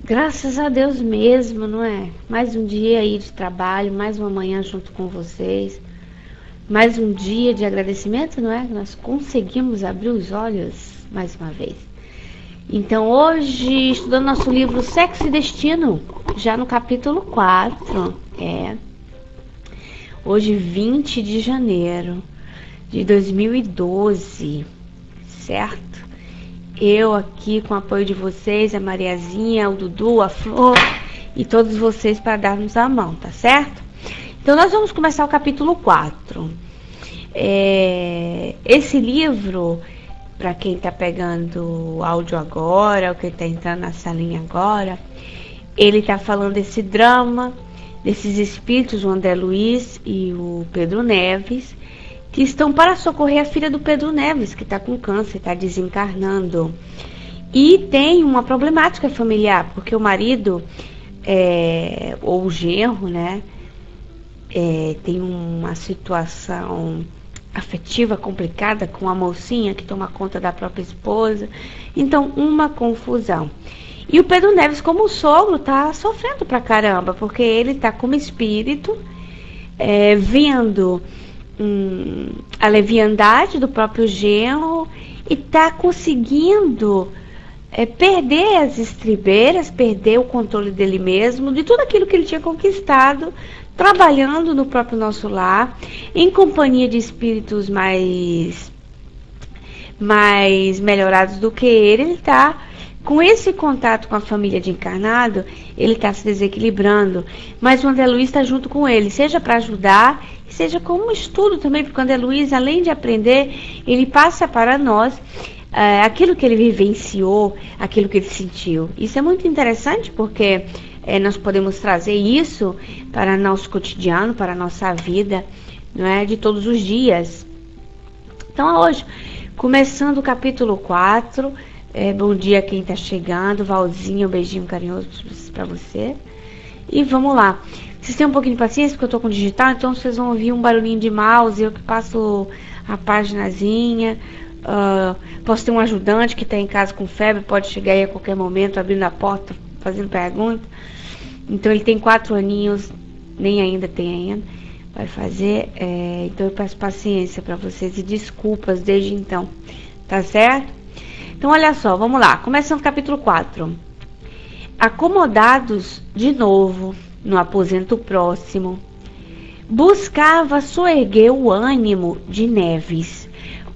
Graças a Deus mesmo, não é? Mais um dia aí de trabalho, mais uma manhã junto com vocês, mais um dia de agradecimento, não é? Nós conseguimos abrir os olhos mais uma vez. Então hoje, estudando nosso livro Sexo e Destino, já no capítulo 4, hoje 20 de janeiro de 2012, certo? Eu aqui com o apoio de vocês, a Mariazinha, o Dudu, a Flor e todos vocês para darmos a mão, tá certo? Então nós vamos começar o capítulo 4. Esse livro, para quem está pegando o áudio agora, ou quem está entrando na salinha agora, ele está falando desse drama, desses espíritos, o André Luiz e o Pedro Neves, que estão para socorrer a filha do Pedro Neves, que está com câncer, está desencarnando. E tem uma problemática familiar, porque o marido, ou o genro, né, tem uma situação afetiva complicada com a mocinha que toma conta da própria esposa. Então, uma confusão. E o Pedro Neves, como sogro, está sofrendo pra caramba, porque ele está como espírito, vendo a leviandade do próprio genro e está conseguindo perder as estribeiras, perder o controle dele mesmo, de tudo aquilo que ele tinha conquistado, trabalhando no próprio nosso lar, em companhia de espíritos mais melhorados do que ele está. Com esse contato com a família de encarnado, ele está se desequilibrando, mas o André Luiz está junto com ele, seja para ajudar, seja como um estudo também, porque o André Luiz, além de aprender, ele passa para nós aquilo que ele vivenciou, aquilo que ele sentiu. Isso é muito interessante, porque nós podemos trazer isso para nosso cotidiano, para a nossa vida, não é, de todos os dias. Então, hoje, começando o capítulo 4, bom dia a quem está chegando, Valzinho, um beijinho carinhoso para você. E vamos lá. Vocês têm um pouquinho de paciência, porque eu estou com digital, então vocês vão ouvir um barulhinho de mouse, eu que passo a paginazinha. Posso ter um ajudante que está em casa com febre, pode chegar aí a qualquer momento, abrindo a porta, fazendo pergunta. Então ele tem 4 aninhos, nem ainda tem vai fazer. Então eu peço paciência para vocês e desculpas desde então, tá certo? Então, olha só, vamos lá. Começando o capítulo 4. Acomodados de novo no aposento próximo, buscava soerguer o ânimo de Neves,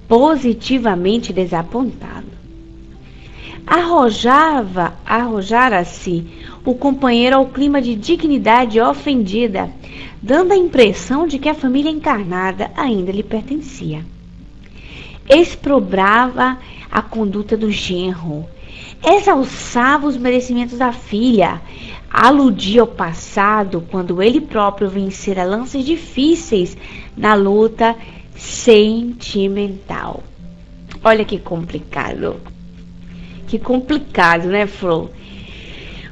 positivamente desapontado. Arrojara-se o companheiro ao clima de dignidade ofendida, dando a impressão de que a família encarnada ainda lhe pertencia. Exprobrava a conduta do genro, exalçava os merecimentos da filha, aludia ao passado quando ele próprio vencera lances difíceis na luta sentimental. Olha que complicado. Que complicado, né, Flor?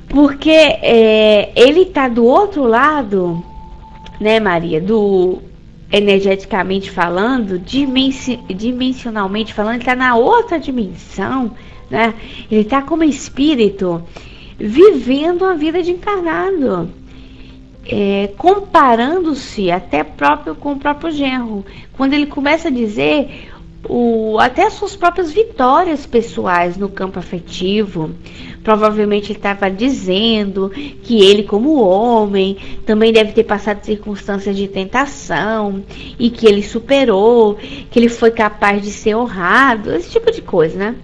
Porque ele tá do outro lado, né, Maria, energeticamente falando, dimensionalmente falando, ele está na outra dimensão, né? Ele está como espírito, vivendo a vida de encarnado, comparando-se até com o próprio genro, quando ele começa a dizer até as suas próprias vitórias pessoais no campo afetivo. Provavelmente ele estava dizendo que ele, como homem, também deve ter passado circunstâncias de tentação e que ele superou, que ele foi capaz de ser honrado, esse tipo de coisa, né?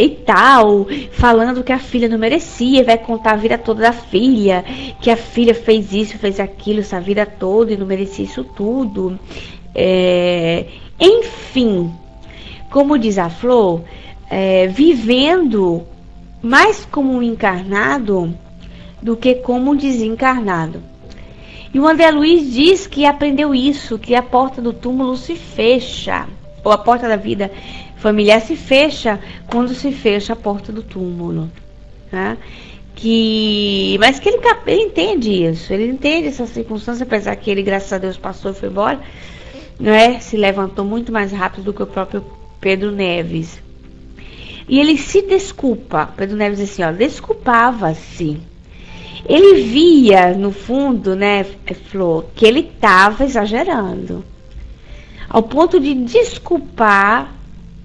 E tal, falando que a filha não merecia, vai contar a vida toda da filha, que a filha fez isso, fez aquilo, essa vida toda e não merecia isso tudo. Enfim, como diz a Flor, vivendo mais como um encarnado do que como um desencarnado. E o André Luiz diz que aprendeu isso, que a porta do túmulo se fecha, ou a porta da vida familiar se fecha quando se fecha a porta do túmulo, né? Mas que ele entende isso, ele entende essa circunstância, apesar que ele, graças a Deus, passou e foi embora, não é? Se levantou muito mais rápido do que o próprio Pedro Neves. E ele se desculpa. Pedro Neves diz assim, ó, desculpava-se. Ele via, no fundo, né, Flor, que ele estava exagerando. Ao ponto de desculpar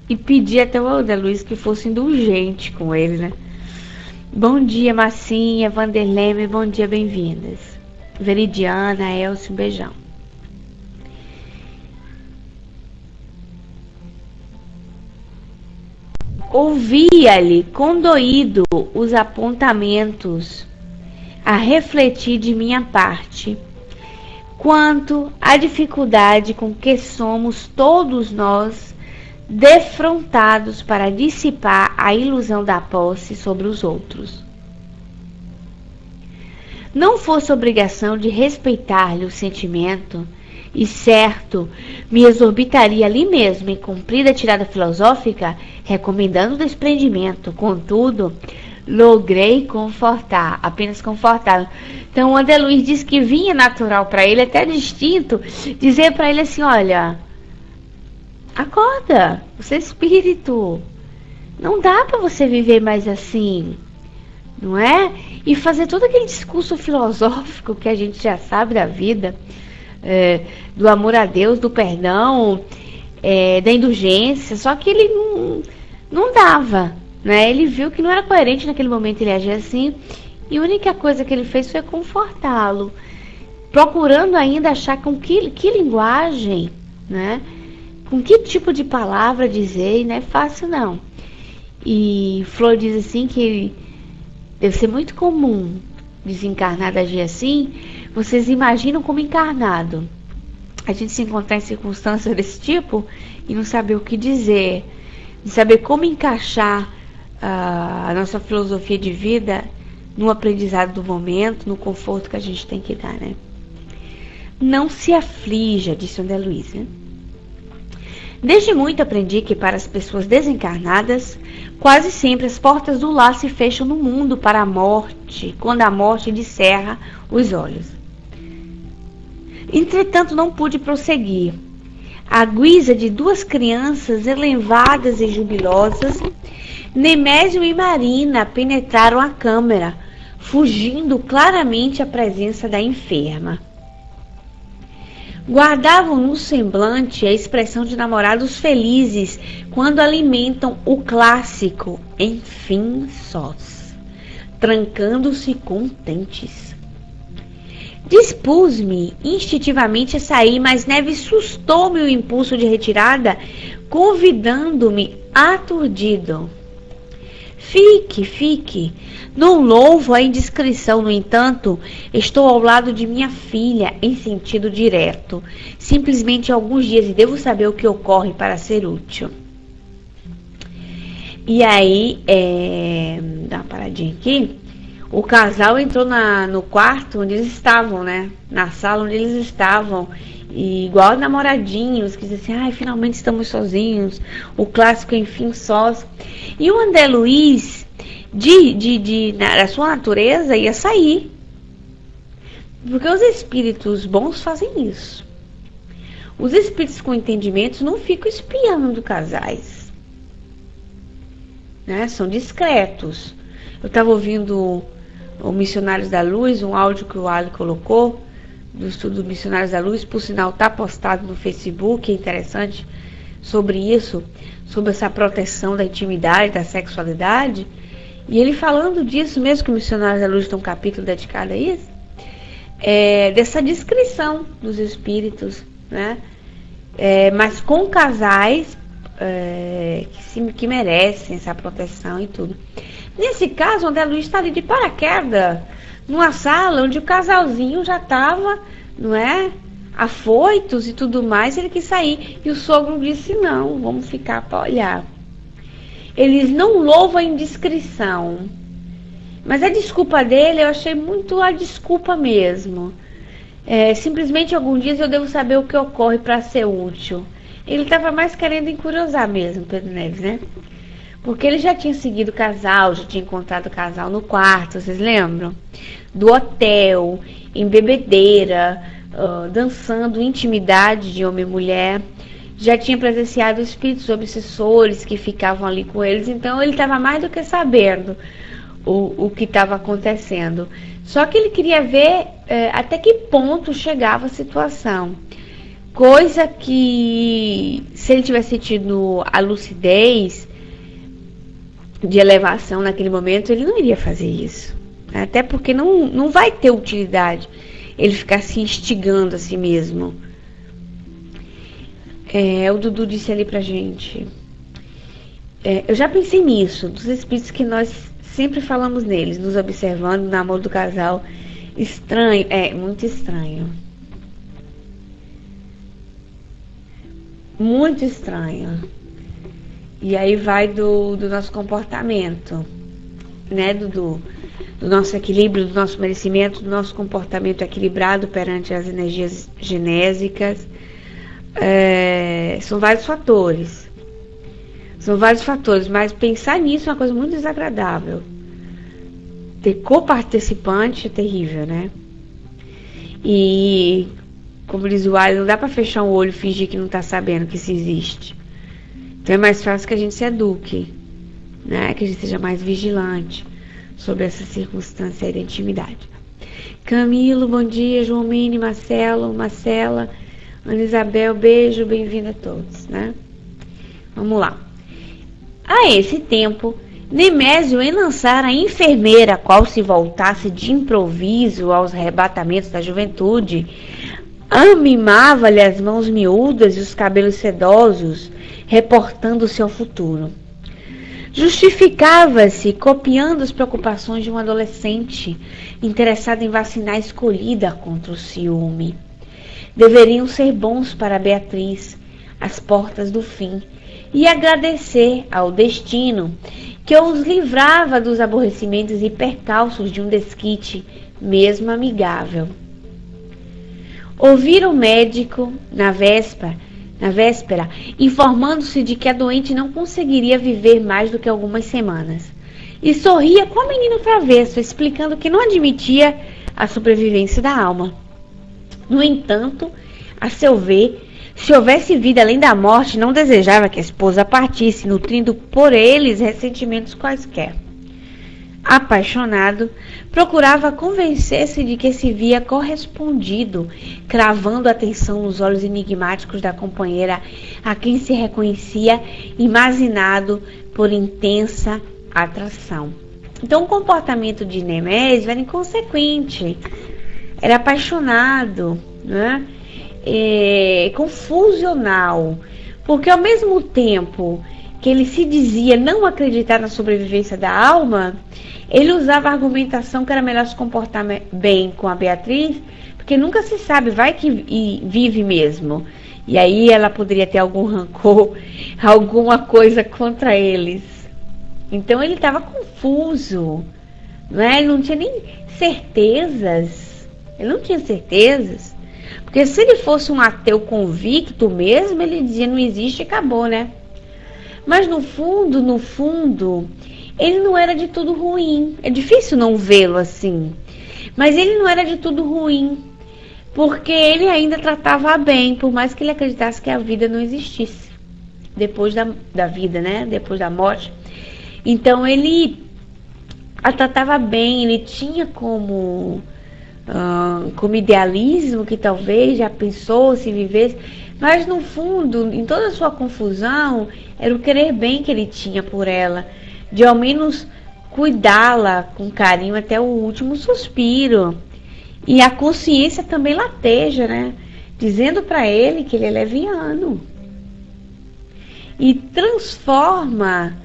e pedir até o André Luiz que fosse indulgente com ele, né? Bom dia, Massinha, Vanderleme, bom dia, bem-vindas. Veridiana, Elcio, um beijão. Ouvia-lhe condoído os apontamentos a refletir de minha parte, quanto à dificuldade com que somos todos nós defrontados para dissipar a ilusão da posse sobre os outros. Não fosse obrigação de respeitar-lhe o sentimento, e certo, me exorbitaria ali mesmo em cumprida tirada filosófica, recomendando o desprendimento. Contudo, logrei confortar, apenas confortá-lo. Então o André Luiz diz que vinha natural para ele, até distinto, dizer para ele assim, olha, acorda, você é espírito, não dá para você viver mais assim, não é? E fazer todo aquele discurso filosófico que a gente já sabe da vida, do amor a Deus, do perdão, da indulgência, só que ele não dava, né? Ele viu que não era coerente naquele momento ele agir assim, e a única coisa que ele fez foi confortá-lo, procurando ainda achar com que linguagem, né? Com que tipo de palavra dizer, e não é fácil não. E Flor diz assim que deve ser muito comum desencarnado agir assim. Vocês imaginam como encarnado a gente se encontrar em circunstâncias desse tipo e não saber o que dizer, de saber como encaixar a nossa filosofia de vida no aprendizado do momento, no conforto que a gente tem que dar, né? Não se aflija, disse André Luiz, né? Desde muito aprendi que para as pessoas desencarnadas, quase sempre as portas do lar se fecham no mundo para a morte, quando a morte descerra os olhos. Entretanto, não pude prosseguir. À guisa de duas crianças elevadas e jubilosas, Nemésio e Marina penetraram a câmara, fugindo claramente à presença da enferma. Guardavam no semblante a expressão de namorados felizes quando alimentam o clássico, enfim sós, trancando-se contentes. Dispus-me instintivamente a sair, mas Neves sustou-me o impulso de retirada, convidando-me aturdido. Fique. Não louvo a indiscrição, no entanto, estou ao lado de minha filha em sentido direto. Simplesmente alguns dias e devo saber o que ocorre para ser útil. E aí, dá uma paradinha aqui. O casal entrou no quarto onde eles estavam, né? Na sala onde eles estavam. E igual namoradinhos, que dizem assim, finalmente estamos sozinhos. O clássico, enfim, sós. E o André Luiz, da sua natureza, ia sair. Porque os espíritos bons fazem isso. Os espíritos com entendimentos não ficam espiando casais, né? São discretos. Eu estava ouvindo o Missionários da Luz, um áudio que o Ali colocou, do estudo Missionários da Luz, por sinal está postado no Facebook, é interessante, sobre isso, sobre essa proteção da intimidade, da sexualidade, e ele falando disso mesmo, que o Missionários da Luz tem um capítulo dedicado a isso, dessa descrição dos espíritos, né? Mas com casais que merecem essa proteção e tudo. Nesse caso, o André Luiz está ali de paraquedas, numa sala onde o casalzinho já estava, não é, afoitos e tudo mais, ele quis sair. E o sogro disse, não, vamos ficar para olhar. Eles não louvam a indiscrição. Mas a desculpa dele, eu achei muito a desculpa mesmo. Simplesmente alguns dias eu devo saber o que ocorre para ser útil. Ele estava mais querendo encuriosar mesmo, Pedro Neves, né? Porque ele já tinha seguido o casal, já tinha encontrado o casal no quarto, vocês lembram? Do hotel, em bebedeira, dançando intimidade de homem e mulher. já tinha presenciado espíritos obsessores que ficavam ali com eles, então ele estava mais do que sabendo o que estava acontecendo. Só que ele queria ver até que ponto chegava a situação. Coisa que, se ele tivesse tido a lucidez de elevação naquele momento, ele não iria fazer isso. Até porque não vai ter utilidade ele ficar se instigando a si mesmo. O Dudu disse ali pra gente. Eu já pensei nisso, dos espíritos que nós sempre falamos neles, nos observando, no amor do casal. Estranho, muito estranho. Muito estranho. E aí vai do nosso comportamento, né, Dudu? Do nosso equilíbrio, do nosso merecimento, do nosso comportamento equilibrado perante as energias genésicas. São vários fatores. Mas pensar nisso é uma coisa muito desagradável. Ter co-participante é terrível, né? E, como diz o Ali, não dá pra fechar um olho e fingir que não tá sabendo que isso existe. Então é mais fácil que a gente se eduque, né? Que a gente seja mais vigilante sobre essa circunstância aí da intimidade. Camilo, bom dia. João Mini, Marcelo, Marcela, Ana Isabel, beijo, bem-vindo a todos, né? Vamos lá. A esse tempo, Nemésio, em lançar a enfermeira, a qual se voltasse de improviso aos arrebatamentos da juventude, amimava-lhe as mãos miúdas e os cabelos sedosos, reportando-se ao futuro. Justificava-se copiando as preocupações de um adolescente interessado em vacinar a escolhida contra o ciúme. Deveriam ser bons para Beatriz, às portas do fim, e agradecer ao destino que os livrava dos aborrecimentos e percalços de um desquite, mesmo amigável. Ouvir o médico, na véspera, informando-se de que a doente não conseguiria viver mais do que algumas semanas. E sorria com o menino travesso, explicando que não admitia a sobrevivência da alma. No entanto, a seu ver, se houvesse vida além da morte, não desejava que a esposa partisse, nutrindo por eles ressentimentos quaisquer. Apaixonado, procurava convencer-se de que se via correspondido, cravando a atenção nos olhos enigmáticos da companheira, a quem se reconhecia imaginado por intensa atração. Então o comportamento de Nemésio era inconsequente, era apaixonado, né? Confusional, porque ao mesmo tempo que ele se dizia não acreditar na sobrevivência da alma, ele usava a argumentação que era melhor se comportar bem com a Beatriz, porque nunca se sabe, vai que vive mesmo, e aí ela poderia ter algum rancor, alguma coisa contra eles. Então ele estava confuso, não é? Ele não tinha nem certezas, porque se ele fosse um ateu convicto mesmo, ele dizia não existe e acabou, né? Mas no fundo, ele não era de tudo ruim. É difícil não vê-lo assim. Mas ele não era de tudo ruim, porque ele ainda tratava bem, por mais que ele acreditasse que a vida não existisse depois da vida, né? Depois da morte. Então ele a tratava bem, ele tinha como idealismo que talvez já pensou se vivesse, mas no fundo, em toda a sua confusão, era o querer bem que ele tinha por ela, de ao menos cuidá-la com carinho até o último suspiro. E a consciência também lateja, né? Dizendo para ele que ele é leviano. E transforma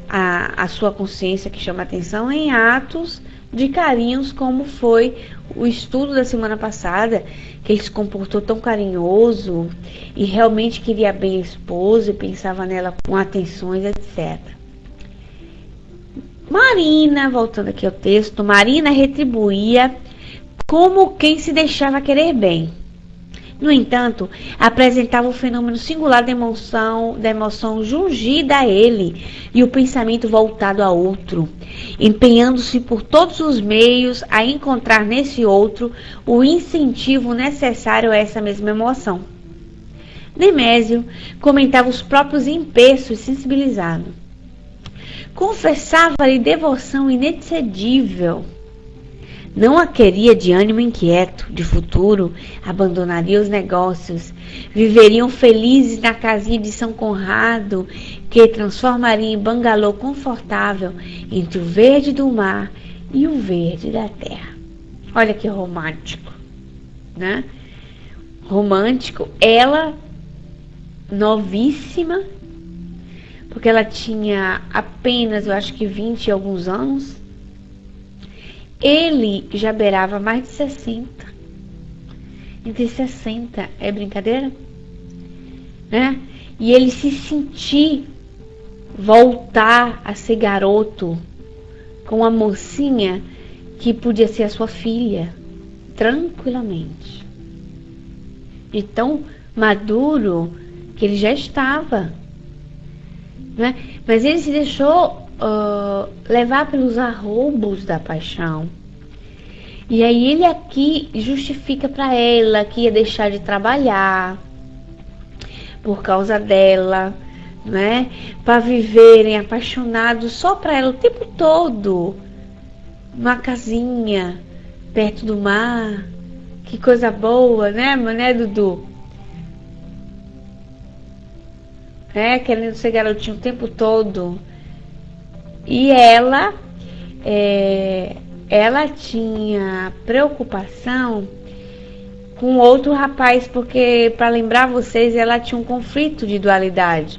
a sua consciência, que chama atenção, em atos de carinhos, como foi o estudo da semana passada, que ele se comportou tão carinhoso e realmente queria bem a esposa e pensava nela com atenções, etc. Marina, voltando aqui ao texto, Marina retribuía como quem se deixava querer bem. No entanto, apresentava o fenômeno singular da emoção jungida a ele e o pensamento voltado a outro, empenhando-se por todos os meios a encontrar nesse outro o incentivo necessário a essa mesma emoção. Nemésio comentava os próprios empeços sensibilizado. Confessava-lhe devoção inexcedível. Não a queria de ânimo inquieto, de futuro, abandonaria os negócios, viveriam felizes na casinha de São Conrado, que transformaria em bangalô confortável entre o verde do mar e o verde da terra. Olha que romântico, né? Romântico, ela novíssima, porque ela tinha apenas, eu acho que 20 e alguns anos. Ele já beirava mais de 60. Entre 60, é brincadeira? Né? E ele se sentir voltar a ser garoto com a mocinha que podia ser a sua filha, tranquilamente. De tão maduro que ele já estava. Né? Mas ele se deixou levar pelos arroubos da paixão. E aí ele aqui justifica para ela que ia deixar de trabalhar por causa dela, né? Para viverem apaixonados só para ela o tempo todo, numa casinha perto do mar. Que coisa boa, né, Dudu? Querendo ser garotinho o tempo todo. E ela tinha preocupação com outro rapaz, porque, para lembrar vocês, ela tinha um conflito de dualidade.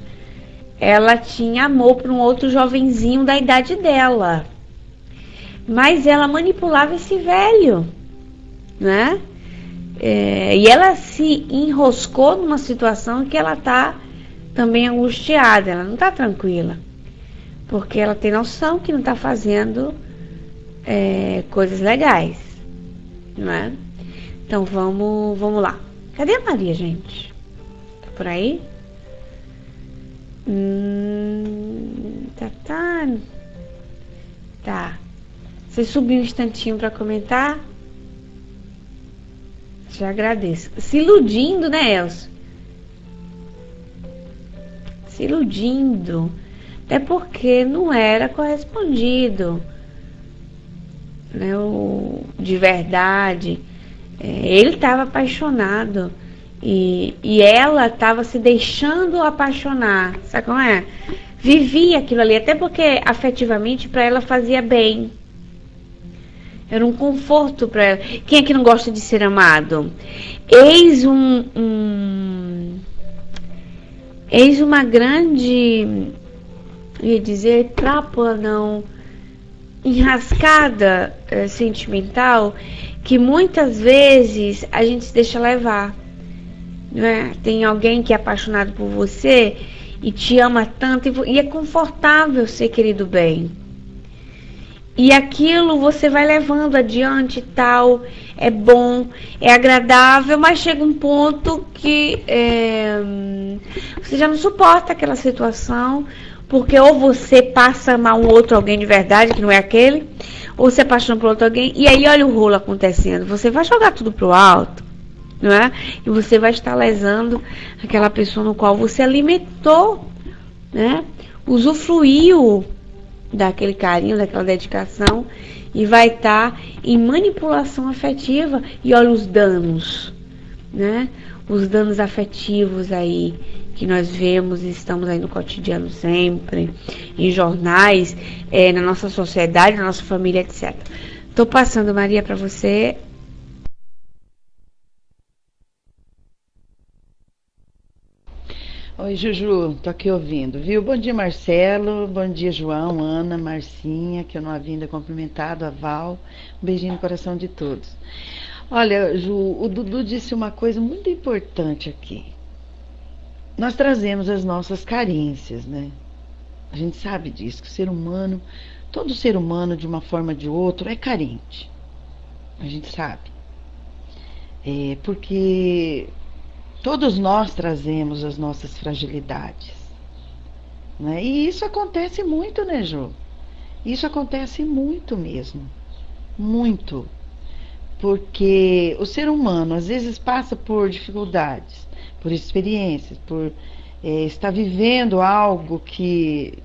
Ela tinha amor por um outro jovenzinho da idade dela, mas ela manipulava esse velho, né? E ela se enroscou numa situação que ela tá também angustiada, ela não tá tranquila, porque ela tem noção que não tá fazendo coisas legais, não é? Então vamos lá. Cadê a Maria, gente? Tá por aí? Tá. Você subiu um instantinho para comentar? Já agradeço. Se iludindo, né, Elcio? Se iludindo. Até porque não era correspondido, né, de verdade. Ele estava apaixonado e ela estava se deixando apaixonar, sabe como é? Vivia aquilo ali, até porque afetivamente para ela fazia bem, era um conforto para ela. Quem é que não gosta de ser amado? Eis uma grande, ia dizer, trápula, não, enrascada sentimental, que muitas vezes a gente se deixa levar, não é? Tem alguém que é apaixonado por você e te ama tanto e é confortável ser querido bem, e aquilo você vai levando adiante e tal, é bom, é agradável, mas chega um ponto que você já não suporta aquela situação, porque ou você passa a amar um outro alguém de verdade, que não é aquele, ou você apaixona por outro alguém, e aí olha o rolo acontecendo, você vai jogar tudo pro alto, não é? E você vai estar lesando aquela pessoa no qual você alimentou, né? Usufruiu daquele carinho, daquela dedicação, e vai estar em manipulação afetiva. E olha os danos, né? Os danos afetivos aí que nós vemos e estamos aí no cotidiano sempre, em jornais, na nossa sociedade, na nossa família, etc. Tô passando, Maria, para você. Oi, Juju, tô aqui ouvindo, viu? Bom dia, Marcelo, bom dia, João, Ana, Marcinha, que eu não havia ainda cumprimentado, a Val, um beijinho no coração de todos. Olha, Ju, o Dudu disse uma coisa muito importante aqui. Nós trazemos as nossas carências, né? A gente sabe disso, que o ser humano, todo ser humano, de uma forma ou de outra, é carente. A gente sabe. Porque todos nós trazemos as nossas fragilidades, né? E isso acontece muito, né, Ju? Isso acontece muito mesmo. Muito. porque o ser humano às vezes passa por dificuldades, por experiências, por estar vivendo algo que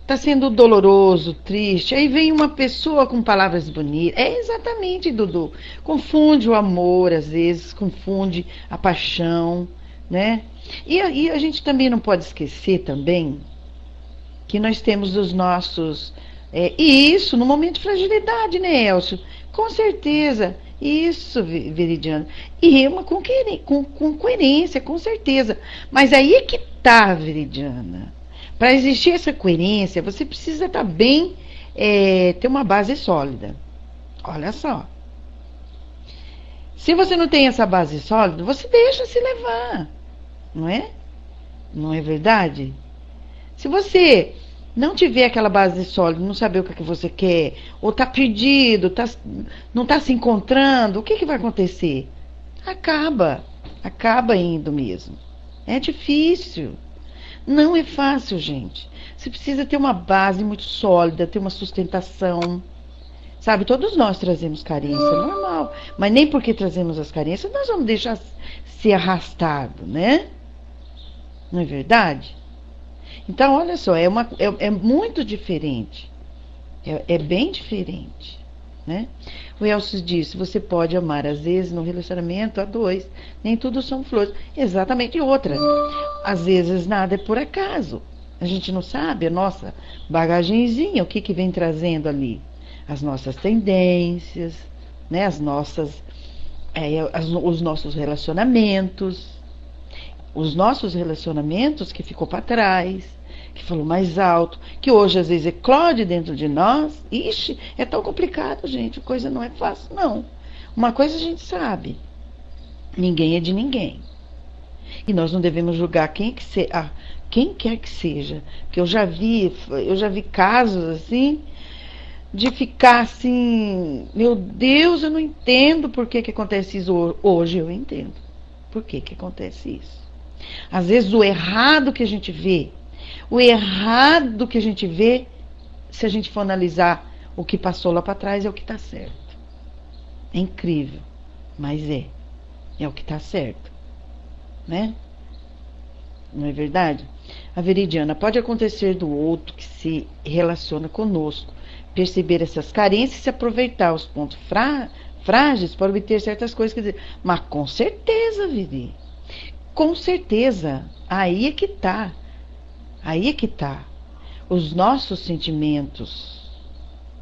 está sendo doloroso, triste. Aí vem uma pessoa com palavras bonitas. É exatamente, Dudu. Confunde o amor, às vezes, confunde a paixão, né? E a gente também não pode esquecer também que nós temos os nossos... e isso no momento de fragilidade, né, Elcio? Com certeza. Isso, Veridiana. E com coerência, com certeza. Mas aí é que tá, Veridiana. Para existir essa coerência, você precisa estar bem, ter uma base sólida. Olha só. Se você não tem essa base sólida, você deixa se levar. Não é? Não é verdade? Se você não tiver aquela base sólida, não saber o que você quer, ou está perdido, não está se encontrando, o que vai acontecer? Acaba indo mesmo. É difícil. Não é fácil, gente. Você precisa ter uma base muito sólida, ter uma sustentação. Sabe, todos nós trazemos carência, normal. Mas nem porque trazemos as carências, nós vamos deixar ser arrastado, né? Não é verdade? Então, olha só, é muito diferente. É bem diferente, né? O Elcio disse, você pode amar, às vezes, no relacionamento a dois. Nem tudo são flores. Exatamente. E outra, às vezes nada é por acaso. A gente não sabe a nossa bagagenzinha, o que vem trazendo ali. As nossas tendências, né? Os nossos relacionamentos. Os nossos relacionamentos que ficou para trás, que falou mais alto, que hoje às vezes eclode dentro de nós. Ixi, é tão complicado, gente, a coisa não é fácil, não. Uma coisa a gente sabe, ninguém é de ninguém. E nós não devemos julgar quem quer que seja. Porque eu já vi casos assim, de ficar assim, meu Deus, eu não entendo por que acontece isso. Hoje eu entendo por que acontece isso. Às vezes o errado que a gente vê, se a gente for analisar o que passou lá para trás, é o que está certo. É incrível, mas é o que está certo, né? Não é verdade? A Veridiana, pode acontecer do outro que se relaciona conosco, perceber essas carências e se aproveitar os pontos frágeis para obter certas coisas. Quer dizer, mas com certeza, Viri. Com certeza, aí é que tá. Os nossos sentimentos,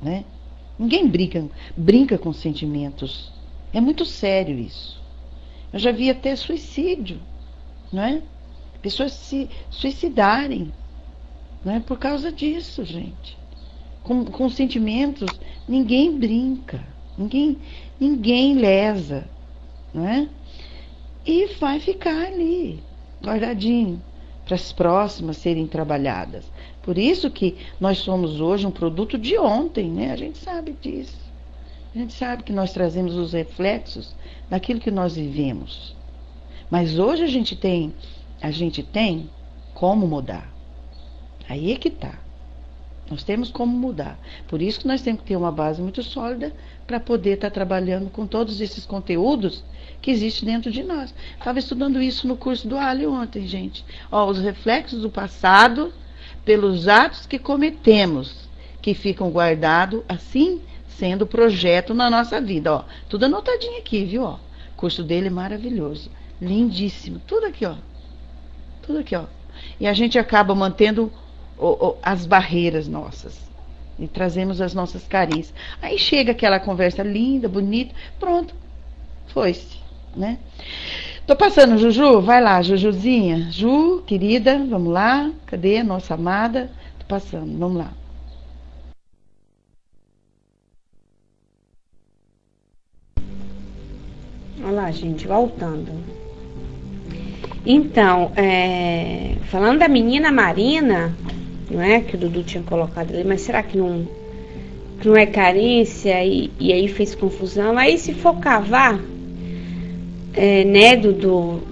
né? Ninguém brinca com sentimentos. É muito sério isso. Eu já vi até suicídio, não é? Pessoas se suicidarem, não é? Por causa disso, gente. Com sentimentos, ninguém brinca, ninguém lesa, não é? E vai ficar ali, guardadinho, para as próximas serem trabalhadas. Por isso que nós somos hoje um produto de ontem, né? A gente sabe disso. A gente sabe que nós trazemos os reflexos daquilo que nós vivemos. Mas hoje a gente tem como mudar. Aí é que tá. Nós temos como mudar. Por isso que nós temos que ter uma base muito sólida para poder estar trabalhando com todos esses conteúdos que existem dentro de nós. Estava estudando isso no curso do Ali ontem, gente. Ó, os reflexos do passado pelos atos que cometemos, que ficam guardados assim, sendo projeto na nossa vida. Ó, tudo anotadinho aqui, viu? Ó, o curso dele é maravilhoso, lindíssimo. Tudo aqui, ó. Tudo aqui, ó. E a gente acaba mantendo as barreiras nossas e trazemos as nossas carências. Aí chega aquela conversa linda, bonita, pronto, foi-se, né? Tô passando, Juju, vai lá, Jujuzinha, Ju, querida, vamos lá, cadê a nossa amada? Tô passando, vamos lá. Olha lá, gente, voltando. Então, falando da menina Marina, não é? Que o Dudu tinha colocado ali, mas será que não é carência e aí fez confusão? Aí se for cavar, né, Dudu,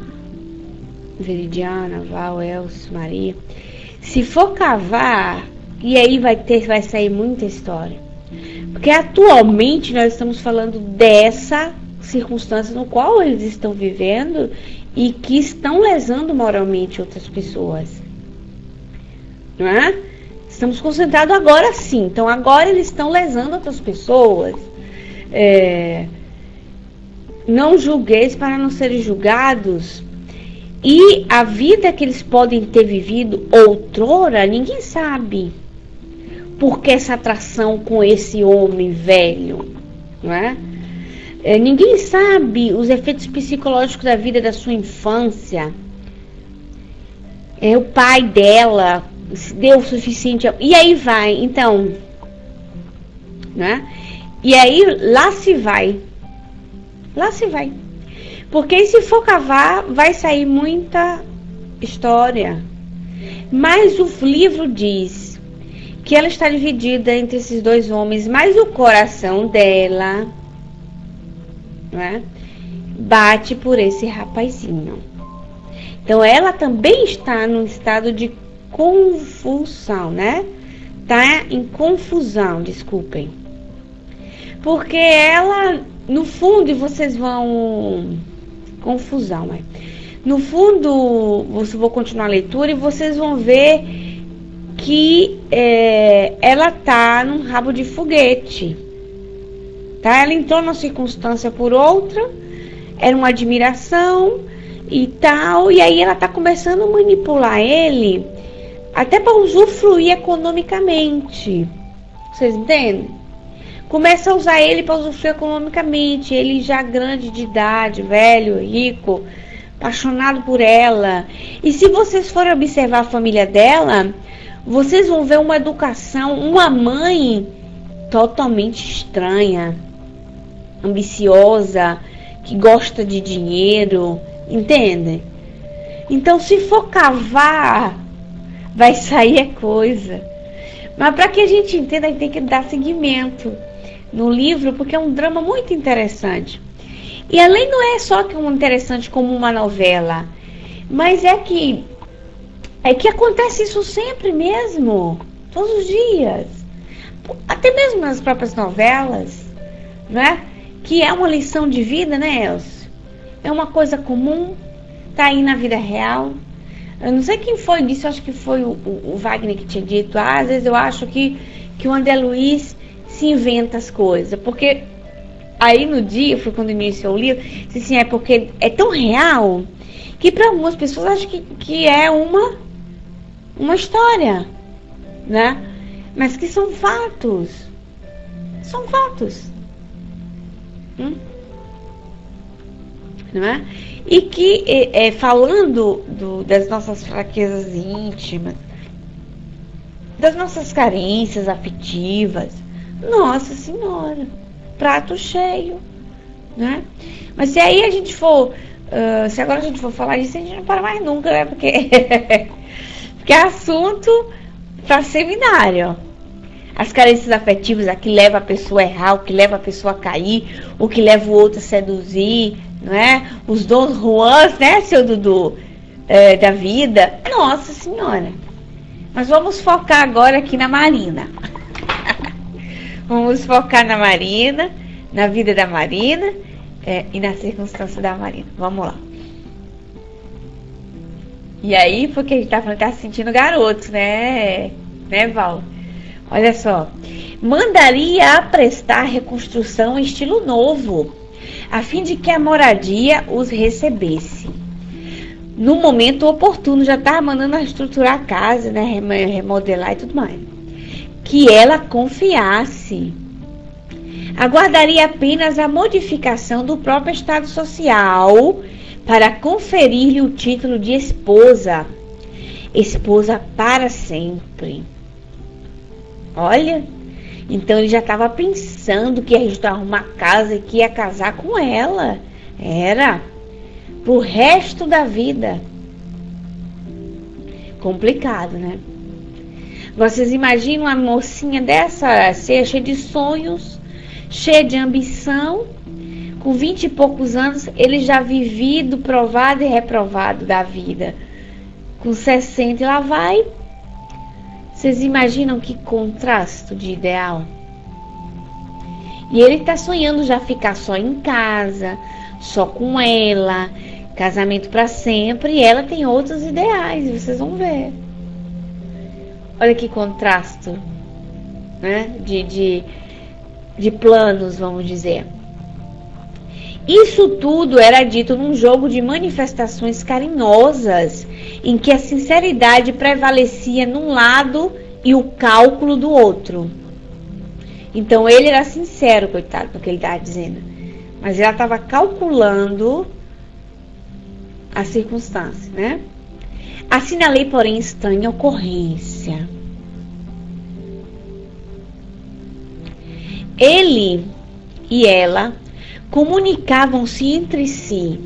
Veridiana, Val, Elcio, Maria, se for cavar, e aí vai sair muita história. Porque atualmente nós estamos falando dessa circunstância no qual eles estão vivendo e que estão lesando moralmente outras pessoas. Não é? Estamos concentrados agora sim. Então agora eles estão lesando outras pessoas. Não julgueis para não serem julgados. E a vida que eles podem ter vivido outrora, ninguém sabe. Por que essa atração com esse homem velho? Não é? Ninguém sabe os efeitos psicológicos da vida da sua infância. O pai dela deu o suficiente. E aí vai, então. Né? E aí lá se vai. Lá se vai. Porque se for cavar, vai sair muita história. Mas o livro diz que ela está dividida entre esses dois homens, mas o coração dela, né, bate por esse rapazinho. Então ela também está num estado de confusão, né? Tá em confusão, desculpem. Porque ela, no fundo, e vocês vão... Confusão, no fundo, vou continuar a leitura e vocês vão ver que ela tá num rabo de foguete. Tá? Ela entrou numa circunstância por outra, era uma admiração e tal, e aí ela tá começando a manipular ele até para usufruir economicamente. Vocês entendem? Começa a usar ele para usufruir economicamente. Ele já grande de idade, velho, rico, apaixonado por ela. E se vocês forem observar a família dela, vocês vão ver uma educação, uma mãe totalmente estranha, ambiciosa, que gosta de dinheiro, entendem? Então, se for cavar, vai sair coisa. Mas para que a gente entenda, a gente tem que dar seguimento no livro, porque é um drama muito interessante. E além não é só que um interessante como uma novela, mas é que acontece isso sempre mesmo, todos os dias, até mesmo nas próprias novelas, né? Que é uma lição de vida, né, Elcio? É uma coisa comum, tá aí na vida real. Eu não sei quem foi disso, acho que foi o Wagner que tinha dito. Às vezes eu acho que o André Luiz se inventa as coisas, porque aí no dia, foi quando iniciou o livro, disse assim, é porque é tão real que para algumas pessoas acho que é uma história, né? Mas que são fatos. São fatos. Não é? E que, falando das nossas fraquezas íntimas, das nossas carências afetivas, nossa senhora, prato cheio, né? Mas se aí a gente for, se agora a gente for falar disso, a gente não para mais nunca, né? Porque é assunto para seminário. As carências afetivas, a que leva a pessoa a errar, o que leva a pessoa a cair, o que leva o outro a seduzir, não é? Os Dom Juans, né, seu Dudu, da vida. Nossa senhora. Mas vamos focar agora aqui na Marina. Vamos focar na Marina, na vida da Marina e na circunstância da Marina. Vamos lá. E aí, porque a gente tá falando que tá se sentindo garotos, né? Né, Val? Olha só. Mandaria aprestar reconstrução em estilo novo, a fim de que a moradia os recebesse. No momento oportuno, já estava mandando reestruturar a casa, né? Remodelar e tudo mais. Que ela confiasse. Aguardaria apenas a modificação do próprio estado social para conferir-lhe o título de esposa. Esposa para sempre. Olha, então ele já estava pensando que ia arrumar casa e que ia casar com ela. Era pro resto da vida. Complicado, né? Vocês imaginam uma mocinha dessa, cheia de sonhos, cheia de ambição, com 20 e poucos anos, ele já vivido, provado e reprovado da vida. Com 60 e lá vai. Vocês imaginam que contraste de ideal? E ele tá sonhando já ficar só em casa, só com ela, casamento para sempre, e ela tem outros ideais, vocês vão ver. Olha que contraste, né? De planos, vamos dizer. Isso tudo era dito num jogo de manifestações carinhosas, em que a sinceridade prevalecia num lado e o cálculo do outro. Então ele era sincero, coitado, no que ele estava dizendo, mas ela estava calculando a circunstância, né? Assinalei, porém, estranha ocorrência. Ele e ela comunicavam-se entre si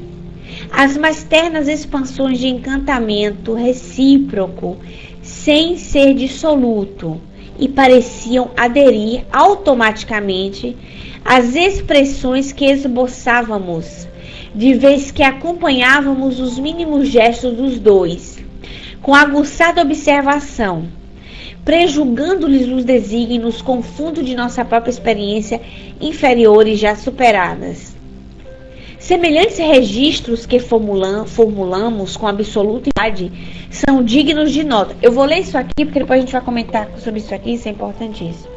as mais ternas expansões de encantamento recíproco, sem ser dissoluto, e pareciam aderir automaticamente às expressões que esboçávamos, de vez que acompanhávamos os mínimos gestos dos dois, com aguçada observação, prejulgando-lhes os desígnios com fundo de nossa própria experiência inferiores já superadas. Semelhantes registros que formulamos com absoluta idade são dignos de nota. Eu vou ler isso aqui, porque depois a gente vai comentar sobre isso aqui, isso é importantíssimo.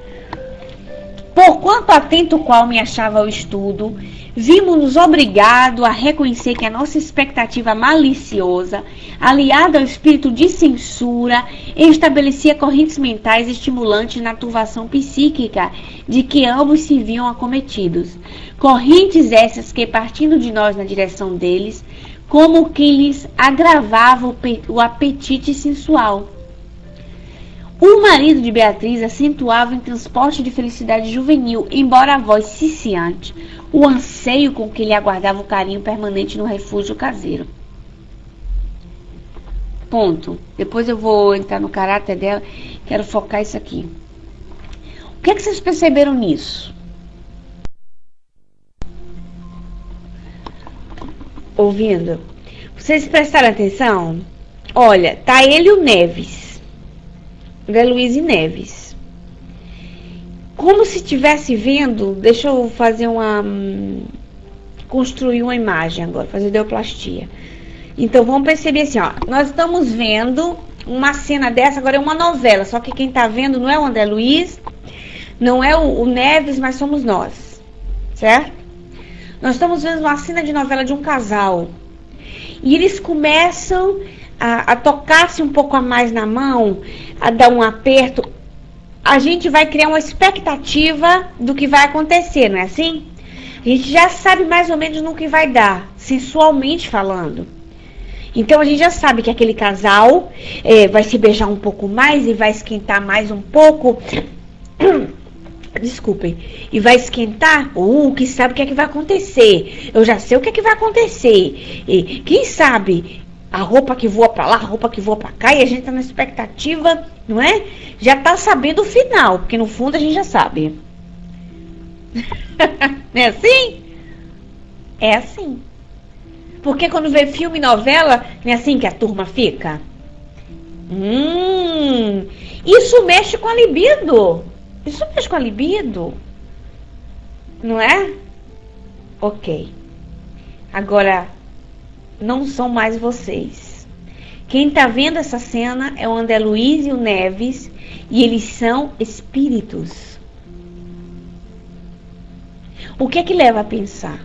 Porquanto atento qual me achava o estudo, vimos-nos obrigados a reconhecer que a nossa expectativa maliciosa, aliada ao espírito de censura, estabelecia correntes mentais estimulantes na turvação psíquica de que ambos se viam acometidos. Correntes essas que, partindo de nós na direção deles, como que lhes agravava o apetite sensual. O marido de Beatriz acentuava em transporte de felicidade juvenil, embora a voz ciciante, o anseio com que ele aguardava o carinho permanente no refúgio caseiro. Ponto. Depois eu vou entrar no caráter dela, quero focar isso aqui. O que é que vocês perceberam nisso? Ouvindo? Vocês prestaram atenção? Olha, tá ele e o Neves. Zé Luiz e Neves. Como se estivesse vendo, deixa eu fazer construir uma imagem agora, fazer ideoplastia. Então vamos perceber assim, ó, nós estamos vendo uma cena dessa, agora é uma novela, só que quem tá vendo não é o André Luiz, não é o Neves, mas somos nós, certo? Nós estamos vendo uma cena de novela de um casal, e eles começam a tocar-se um pouco a mais na mão, a dar um aperto. A gente vai criar uma expectativa do que vai acontecer, não é assim? A gente já sabe mais ou menos no que vai dar, sensualmente falando. Então a gente já sabe que aquele casal vai se beijar um pouco mais e vai esquentar mais um pouco. Desculpem. E vai esquentar. Que sabe o que é que vai acontecer? Eu já sei o que é que vai acontecer. E quem sabe a roupa que voa pra lá, a roupa que voa pra cá, e a gente tá na expectativa, não é? Já tá sabendo o final, porque no fundo a gente já sabe. Não é assim? É assim. Porque quando vê filme e novela, não é assim que a turma fica? Isso mexe com a libido. Isso mexe com a libido. Não é? Ok. Agora, não são mais vocês. Quem tá vendo essa cena é o André Luiz e o Neves, e eles são espíritos. O que é que leva a pensar?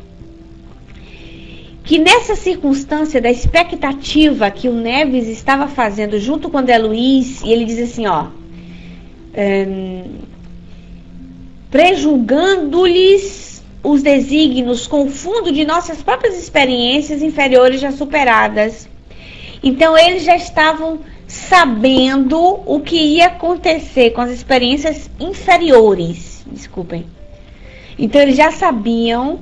Que nessa circunstância da expectativa que o Neves estava fazendo junto com o André Luiz, e ele diz assim, ó, prejulgando-lhes os desígnios com o fundo de nossas próprias experiências inferiores já superadas. Então eles já estavam sabendo o que ia acontecer com as experiências inferiores. Desculpem. Então eles já sabiam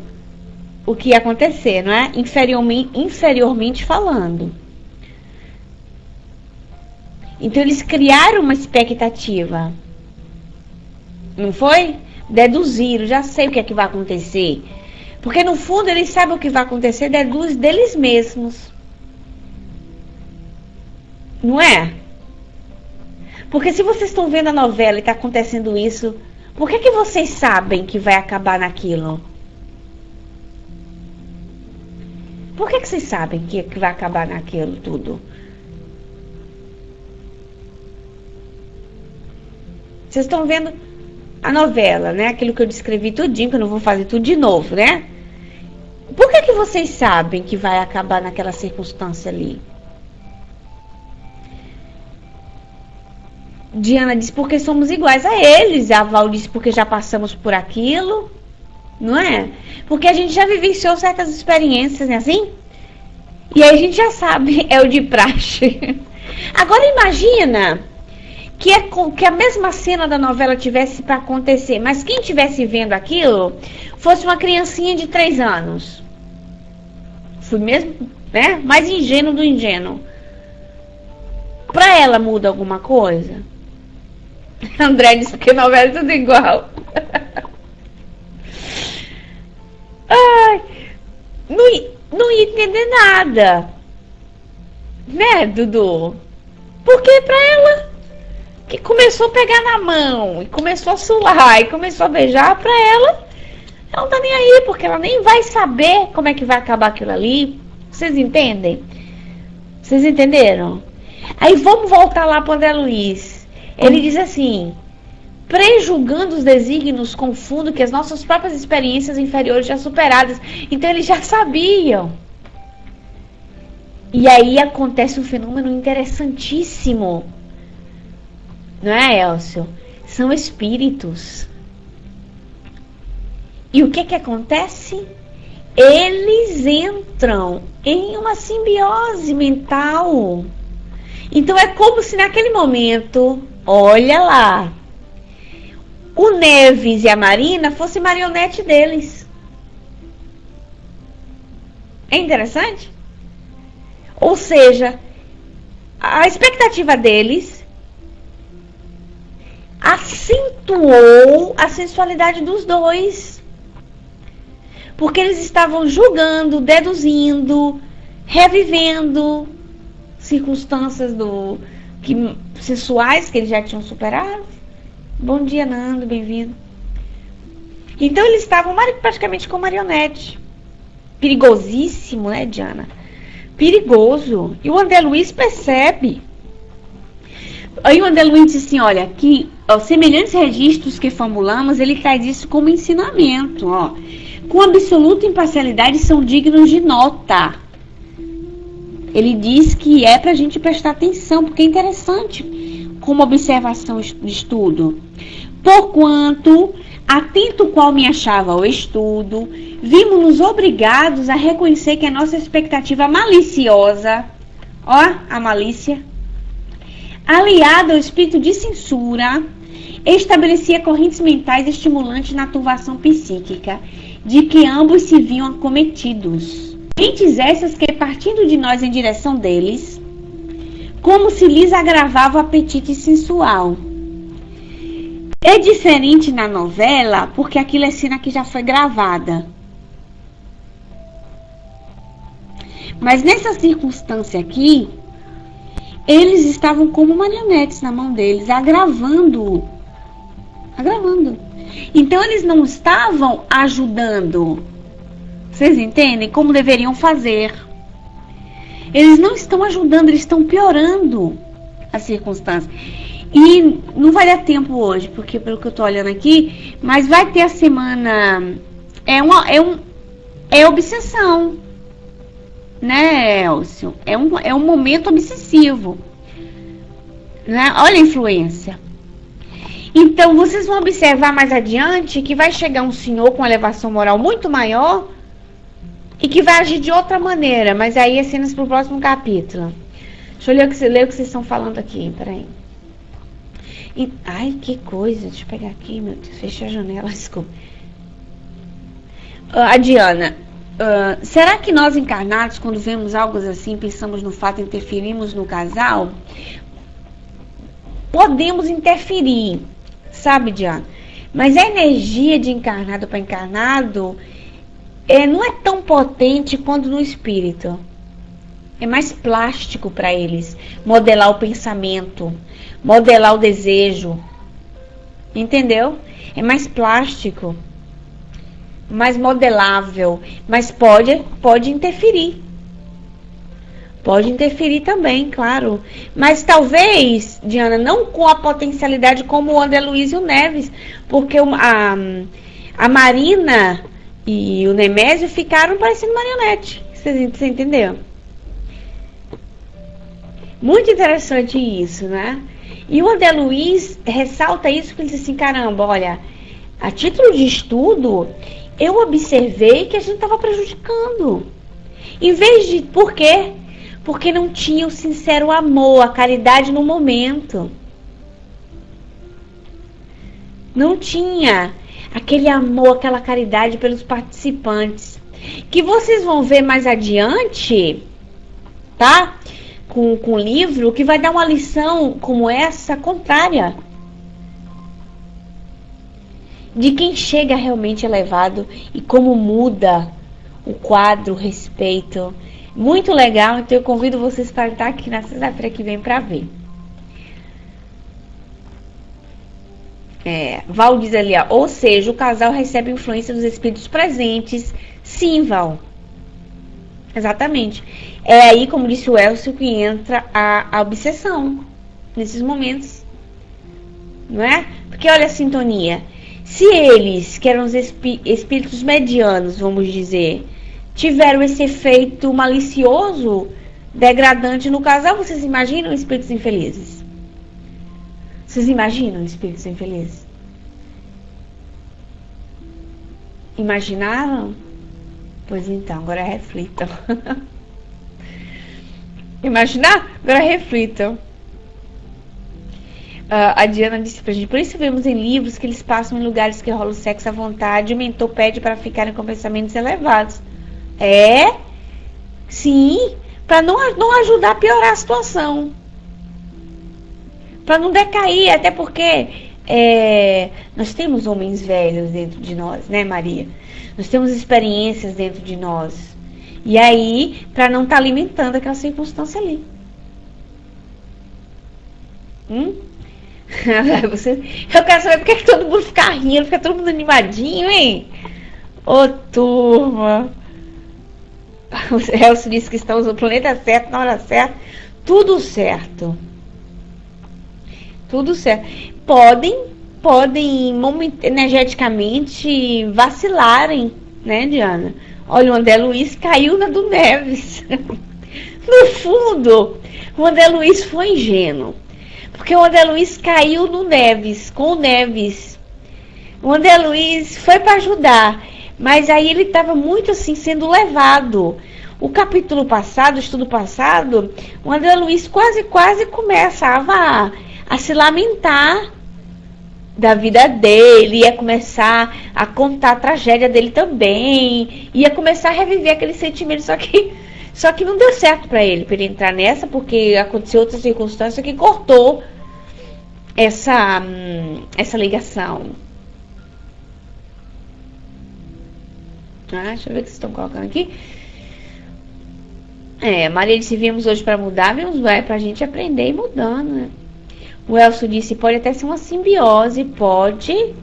o que ia acontecer, não é? Inferiormente falando. Então eles criaram uma expectativa. Não foi? Deduziram, já sei o que é que vai acontecer. Porque no fundo eles sabem o que vai acontecer, deduz deles mesmos. Não é? Porque se vocês estão vendo a novela e está acontecendo isso, Por que vocês sabem que vai acabar naquilo? Por que vocês sabem que vai acabar naquilo tudo? Vocês estão vendo a novela, né? Aquilo que eu descrevi tudinho, que eu não vou fazer tudo de novo, né? Por que vocês sabem que vai acabar naquela circunstância ali? Diana diz, porque somos iguais a eles. A Val diz, porque já passamos por aquilo. Não é? Porque a gente já vivenciou certas experiências, né? Assim? E aí a gente já sabe, é o de praxe. Agora imagina que a mesma cena da novela tivesse para acontecer, mas quem estivesse vendo aquilo fosse uma criancinha de 3 anos. Fui mesmo, né? Mais ingênuo do ingênuo. Pra ela muda alguma coisa? André disse que novela é tudo igual. Ai, não ia entender nada. Né, Dudu? Porque pra ela, que começou a pegar na mão, e começou a sular, e começou a beijar, pra ela não tá nem aí, porque ela nem vai saber como é que vai acabar aquilo ali. Vocês entendem? Vocês entenderam? Aí vamos voltar lá para o André Luiz. Ele diz assim: prejulgando os desígnios, confundo que as nossas próprias experiências inferiores já superadas. Então eles já sabiam. E aí acontece um fenômeno interessantíssimo. Não é, Elcio? São espíritos. E o que acontece? Eles entram em uma simbiose mental. Então é como se naquele momento, olha lá, o Neves e a Marina fossem marionete deles. É interessante? Ou seja, a expectativa deles acentuou a sensualidade dos dois. Porque eles estavam julgando, deduzindo, revivendo circunstâncias sensuais que eles já tinham superado. Bom dia, Nando, bem-vindo. Então eles estavam praticamente com marionete. Perigosíssimo, né, Diana? Perigoso. E o André Luiz percebe. Aí o André Luiz diz assim, olha, que semelhantes registros que formulamos, ele traz isso como ensinamento, ó. Com absoluta imparcialidade, são dignos de nota. Ele diz que é para a gente prestar atenção, porque é interessante como observação de estudo. Porquanto, atento qual me achava ao estudo, vimos-nos obrigados a reconhecer que a nossa expectativa maliciosa, ó, a malícia, aliada ao espírito de censura, estabelecia correntes mentais estimulantes na turvação psíquica, de que ambos se viam acometidos. Mentes essas que, partindo de nós em direção deles, como se lhes agravava o apetite sensual. É diferente na novela, porque aquilo é cena que já foi gravada. Mas nessa circunstância aqui, eles estavam como marionetes na mão deles, agravando. Então eles não estavam ajudando. Vocês entendem? Como deveriam fazer. Eles não estão ajudando, eles estão piorando a circunstância. E não vai dar tempo hoje, porque pelo que eu tô olhando aqui, mas vai ter a semana. É obsessão. Né, Elcio? É um momento obsessivo. Né? Olha a influência. Então, vocês vão observar mais adiante que vai chegar um senhor com elevação moral muito maior e que vai agir de outra maneira, mas aí é cenas para o próximo capítulo. Deixa eu ler o que vocês estão falando aqui, peraí. Ai, que coisa, deixa eu pegar aqui, meu Deus, fechei a janela, desculpa. A Diana, será que nós encarnados, quando vemos algo assim, pensamos no fato, interferimos no casal? Podemos interferir, sabe, Diana? Mas a energia de encarnado para encarnado não é tão potente quanto no espírito. É mais plástico para eles modelar o pensamento, modelar o desejo. Entendeu? É mais plástico, mais modelável, mas pode interferir. Pode interferir também, claro. Mas talvez, Diana, não com a potencialidade como o André Luiz e o Neves, porque a Marina e o Nemésio ficaram parecendo marionete. Você entendeu? Muito interessante isso, né? E o André Luiz ressalta isso, porque ele diz assim, caramba, olha, a título de estudo, eu observei que a gente estava prejudicando. Em vez de... Por quê? Porque não tinha o sincero amor, a caridade no momento. Não tinha aquele amor, aquela caridade pelos participantes. Que vocês vão ver mais adiante, tá? Com o livro, que vai dar uma lição como essa, contrária. De quem chega realmente elevado e como muda o quadro, o respeito. Muito legal, então eu convido vocês para estar aqui na sexta-feira que vem para ver. Val diz ali, ó, ou seja, o casal recebe influência dos espíritos presentes. Sim, Val. Exatamente. É aí, como disse o Elcio, que entra a obsessão. Nesses momentos. Não é? Porque olha a sintonia. Se eles, que eram os espíritos medianos, vamos dizer, tiveram esse efeito malicioso, degradante no casal, vocês imaginam espíritos infelizes? Vocês imaginam espíritos infelizes? Imaginaram? Pois então, agora reflitam. Imaginar? Agora reflitam. A Diana disse pra gente, por isso vemos em livros que eles passam em lugares que rola o sexo à vontade e o mentor pede para ficarem com pensamentos elevados. Sim, para não ajudar a piorar a situação. Para não decair, até porque nós temos homens velhos dentro de nós, né, Maria? Nós temos experiências dentro de nós. E aí, para não estar alimentando aquela circunstância ali. Eu quero saber porque que todo mundo fica rindo, fica todo mundo animadinho, hein? Ô, turma. O Elcio disse que estamos no planeta certo, na hora certa. Tudo certo. Tudo certo. Podem energeticamente vacilarem, né, Diana? Olha, o André Luiz caiu na do Neves. No fundo, o André Luiz foi ingênuo. Porque o André Luiz caiu no Neves, com o Neves. O André Luiz foi para ajudar, mas aí ele estava muito assim, sendo levado. O capítulo passado, o estudo passado, o André Luiz quase começava a se lamentar da vida dele, ia começar a contar a tragédia dele também, ia começar a reviver aquele sentimento, só que não deu certo para ele entrar nessa, porque aconteceu outra circunstância que cortou essa ligação. Deixa eu ver o que vocês estão colocando aqui. Maria disse, viemos hoje para mudar, viemos para a gente aprender e mudando, né? O Elcio disse, pode até ser uma simbiose, pode,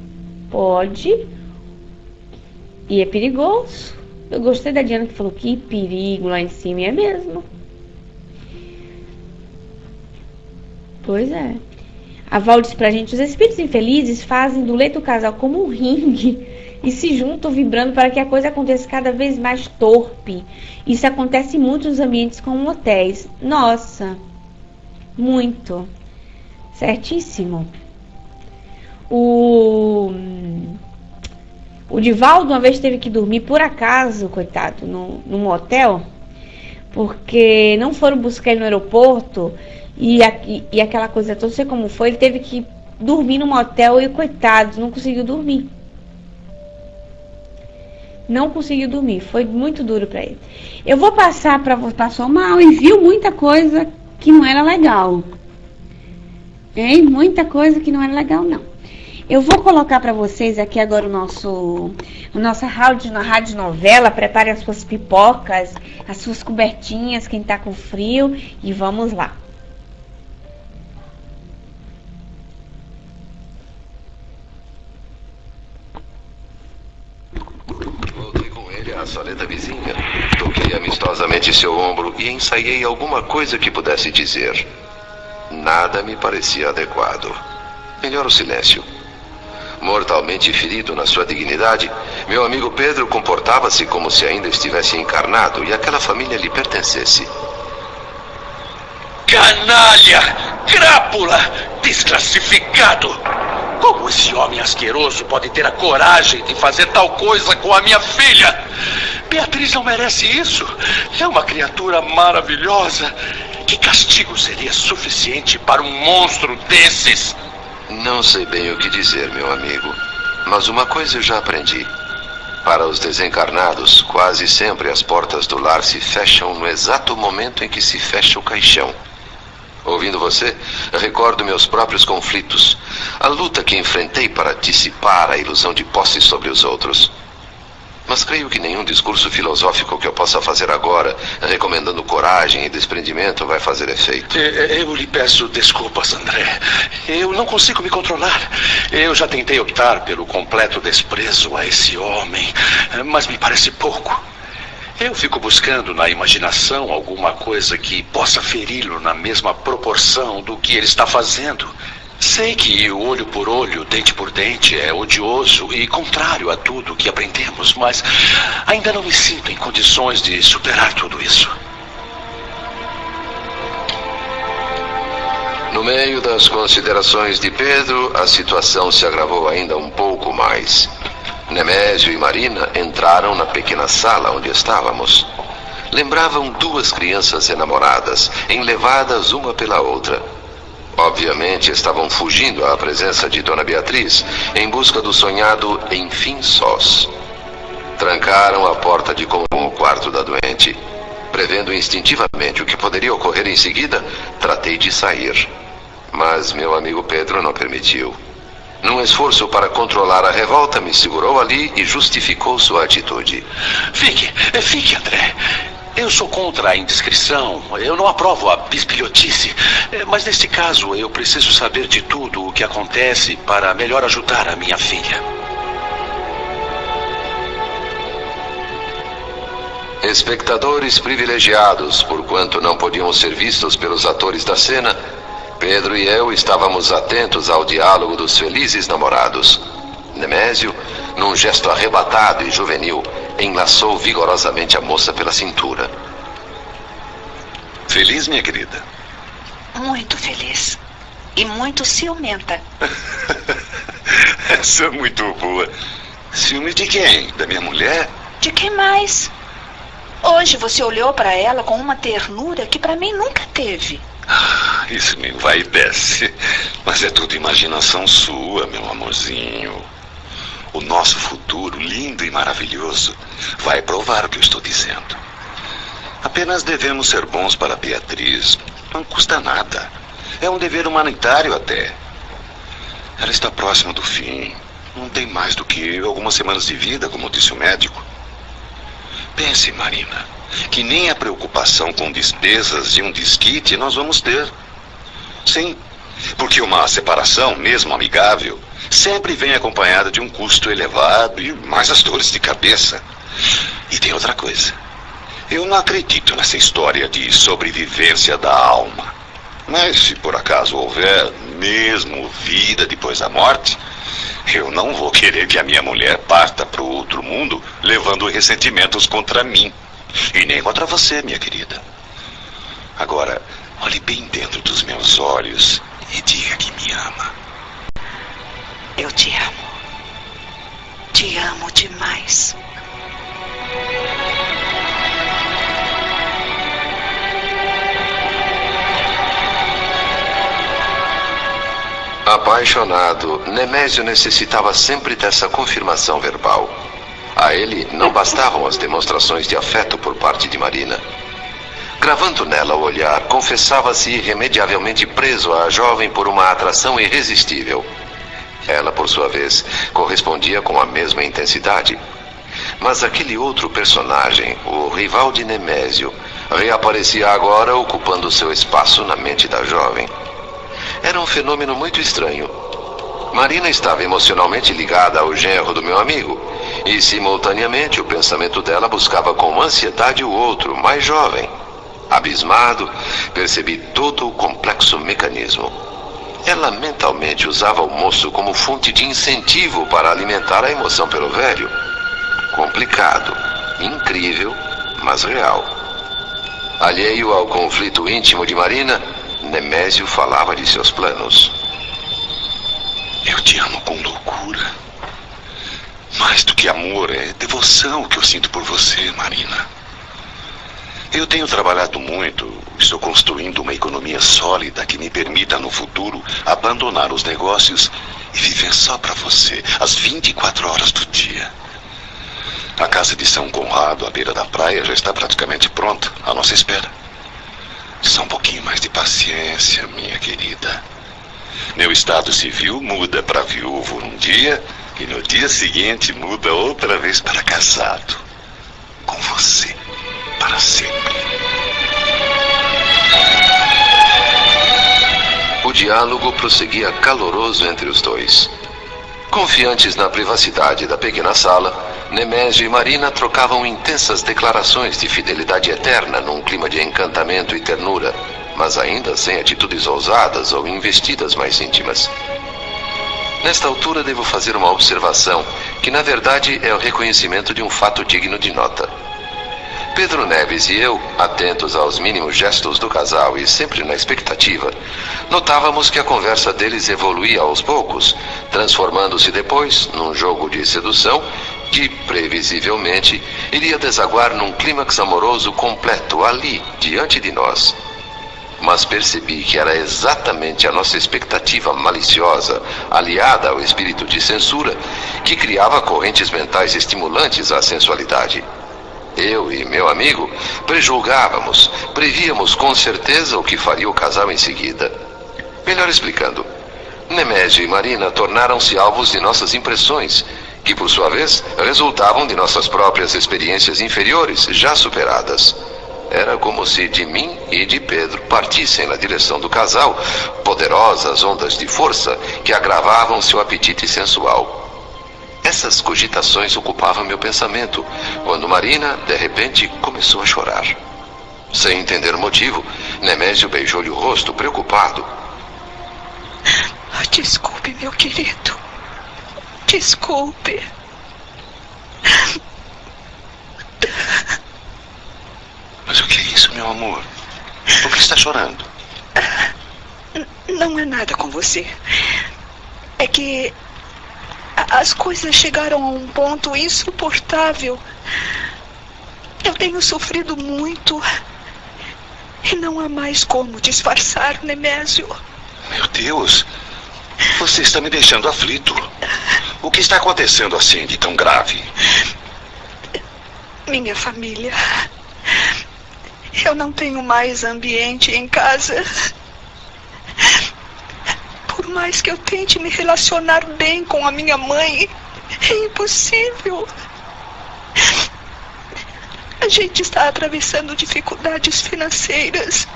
e é perigoso. Eu gostei da Diana que falou que perigo lá em cima, e é mesmo. Pois é. A Val disse pra gente, os espíritos infelizes fazem do leito do casal como um ringue e se juntam vibrando para que a coisa aconteça cada vez mais torpe. Isso acontece muito nos ambientes como hotéis. Nossa, muito. Certíssimo. O Divaldo uma vez teve que dormir por acaso, coitado, num hotel, porque não foram buscar ele no aeroporto e aquela coisa toda, não sei como foi, ele teve que dormir num hotel e, coitado, não conseguiu dormir. Não conseguiu dormir, foi muito duro para ele. Eu vou passar para você, passou mal e viu muita coisa que não era legal. Muita coisa que não era legal, não. Eu vou colocar para vocês aqui agora a nossa rádio novela. Prepare as suas pipocas, as suas cobertinhas, quem tá com frio, e vamos lá. à saleta vizinha, toquei amistosamente seu ombro e ensaiei alguma coisa que pudesse dizer. Nada me parecia adequado. Melhor o silêncio. Mortalmente ferido na sua dignidade, meu amigo Pedro comportava-se como se ainda estivesse encarnado e aquela família lhe pertencesse. Canalha! Crápula! Desclassificado! Como esse homem asqueroso pode ter a coragem de fazer tal coisa com a minha filha? Beatriz não merece isso. É uma criatura maravilhosa. Que castigo seria suficiente para um monstro desses? Não sei bem o que dizer, meu amigo. Mas uma coisa eu já aprendi. Para os desencarnados, quase sempre as portas do lar se fecham no exato momento em que se fecha o caixão. Ouvindo você, recordo meus próprios conflitos, a luta que enfrentei para dissipar a ilusão de posse sobre os outros. Mas creio que nenhum discurso filosófico que eu possa fazer agora, recomendando coragem e desprendimento, vai fazer efeito. Eu lhe peço desculpas, André. Eu não consigo me controlar. Eu já tentei optar pelo completo desprezo a esse homem, mas me parece pouco. Eu fico buscando na imaginação alguma coisa que possa feri-lo na mesma proporção do que ele está fazendo. Sei que o olho por olho, dente por dente é odioso e contrário a tudo que aprendemos, mas ainda não me sinto em condições de superar tudo isso. No meio das considerações de Pedro, a situação se agravou ainda um pouco mais. Nemésio e Marina entraram na pequena sala onde estávamos. Lembravam duas crianças enamoradas, enlevadas uma pela outra. Obviamente estavam fugindo à presença de Dona Beatriz, em busca do sonhado enfim sós. Trancaram a porta de com o quarto da doente. Prevendo instintivamente o que poderia ocorrer em seguida, tratei de sair. Mas meu amigo Pedro não permitiu. Num esforço para controlar a revolta, me segurou ali e justificou sua atitude. Fique, André. Eu sou contra a indiscrição. Eu não aprovo a bisbilhotice. Mas neste caso, eu preciso saber de tudo o que acontece para melhor ajudar a minha filha. Espectadores privilegiados, porquanto não podiam ser vistos pelos atores da cena, Pedro e eu estávamos atentos ao diálogo dos felizes namorados. Nemésio, num gesto arrebatado e juvenil, enlaçou vigorosamente a moça pela cintura. Feliz, minha querida? Muito feliz. E muito ciumenta. Essa é muito boa. Ciúme de quem? Da minha mulher? De quem mais? Hoje você olhou para ela com uma ternura que para mim nunca teve. Isso me vai e desce. Mas é tudo imaginação sua, meu amorzinho. O nosso futuro, lindo e maravilhoso, vai provar o que eu estou dizendo. Apenas devemos ser bons para Beatriz. Não custa nada. É um dever humanitário até. Ela está próxima do fim. Não tem mais do que algumas semanas de vida, como disse o médico. Pense, Marina, que nem a preocupação com despesas de um desquite nós vamos ter. Sim, porque uma separação, mesmo amigável, sempre vem acompanhada de um custo elevado e mais as dores de cabeça. E tem outra coisa. Eu não acredito nessa história de sobrevivência da alma. Mas se por acaso houver mesmo vida depois da morte, eu não vou querer que a minha mulher parta para o outro mundo levando ressentimentos contra mim. E nem contra você, minha querida. Agora, olhe bem dentro dos meus olhos e diga que me ama. Eu te amo. Te amo demais. Apaixonado, Nemésio necessitava sempre dessa confirmação verbal. A ele não bastavam as demonstrações de afeto por parte de Marina. Gravando nela o olhar, confessava-se irremediavelmente preso à jovem por uma atração irresistível. Ela, por sua vez, correspondia com a mesma intensidade. Mas aquele outro personagem, o rival de Nemésio, reaparecia agora ocupando seu espaço na mente da jovem. Era um fenômeno muito estranho. Marina estava emocionalmente ligada ao genro do meu amigo, e simultaneamente o pensamento dela buscava com ansiedade o outro, mais jovem. Abismado, percebi todo o complexo mecanismo. Ela mentalmente usava o moço como fonte de incentivo para alimentar a emoção pelo velho. Complicado, incrível, mas real. Alheio ao conflito íntimo de Marina, Nemésio falava de seus planos. Eu te amo com loucura. Mais do que amor, é devoção que eu sinto por você, Marina. Eu tenho trabalhado muito, estou construindo uma economia sólida que me permita no futuro abandonar os negócios e viver só para você, às 24 horas do dia. A casa de São Conrado, à beira da praia, já está praticamente pronta, à nossa espera. Só um pouquinho mais de paciência, minha querida. Meu estado civil muda para viúvo um dia e no dia seguinte muda outra vez para casado. Com você, para sempre. O diálogo prosseguia caloroso entre os dois. Confiantes na privacidade da pequena sala, Nemésio e Marina trocavam intensas declarações de fidelidade eterna num clima de encantamento e ternura, mas ainda sem atitudes ousadas ou investidas mais íntimas. Nesta altura devo fazer uma observação, que na verdade é o reconhecimento de um fato digno de nota. Pedro Neves e eu, atentos aos mínimos gestos do casal e sempre na expectativa, notávamos que a conversa deles evoluía aos poucos, transformando-se depois num jogo de sedução que, previsivelmente, iria desaguar num clímax amoroso completo ali, diante de nós. Mas percebi que era exatamente a nossa expectativa maliciosa, aliada ao espírito de censura, que criava correntes mentais estimulantes à sensualidade. Eu e meu amigo prejulgávamos, prevíamos com certeza o que faria o casal em seguida. Melhor explicando, Nemésio e Marina tornaram-se alvos de nossas impressões, que por sua vez resultavam de nossas próprias experiências inferiores, já superadas. Era como se de mim e de Pedro partissem na direção do casal poderosas ondas de força que agravavam seu apetite sensual. Essas cogitações ocupavam meu pensamento, quando Marina, de repente, começou a chorar. Sem entender o motivo, Nemésio beijou-lhe o rosto, preocupado. Desculpe, meu querido. Desculpe. Mas o que é isso, meu amor? Por que está chorando? Não é nada com você. É que as coisas chegaram a um ponto insuportável. Eu tenho sofrido muito. E não há mais como disfarçar, Nemésio. Meu Deus! Você está me deixando aflito. O que está acontecendo assim de tão grave? Minha família. Eu não tenho mais ambiente em casa. Por mais que eu tente me relacionar bem com a minha mãe, é impossível. A gente está atravessando dificuldades financeiras.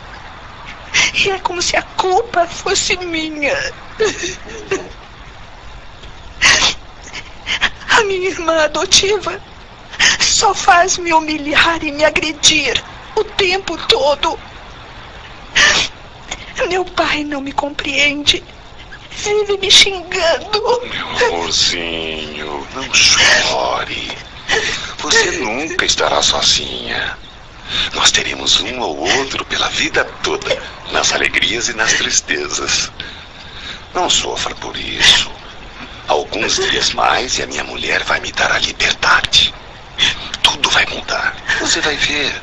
E é como se a culpa fosse minha. A minha irmã adotiva só faz me humilhar e me agredir o tempo todo. Meu pai não me compreende. Vive me xingando. Meu amorzinho, não chore. Você nunca estará sozinha. Nós teremos um ou outro pela vida toda, nas alegrias e nas tristezas. Não sofra por isso. Alguns dias mais e a minha mulher vai me dar a liberdade. Tudo vai mudar. Você vai ver.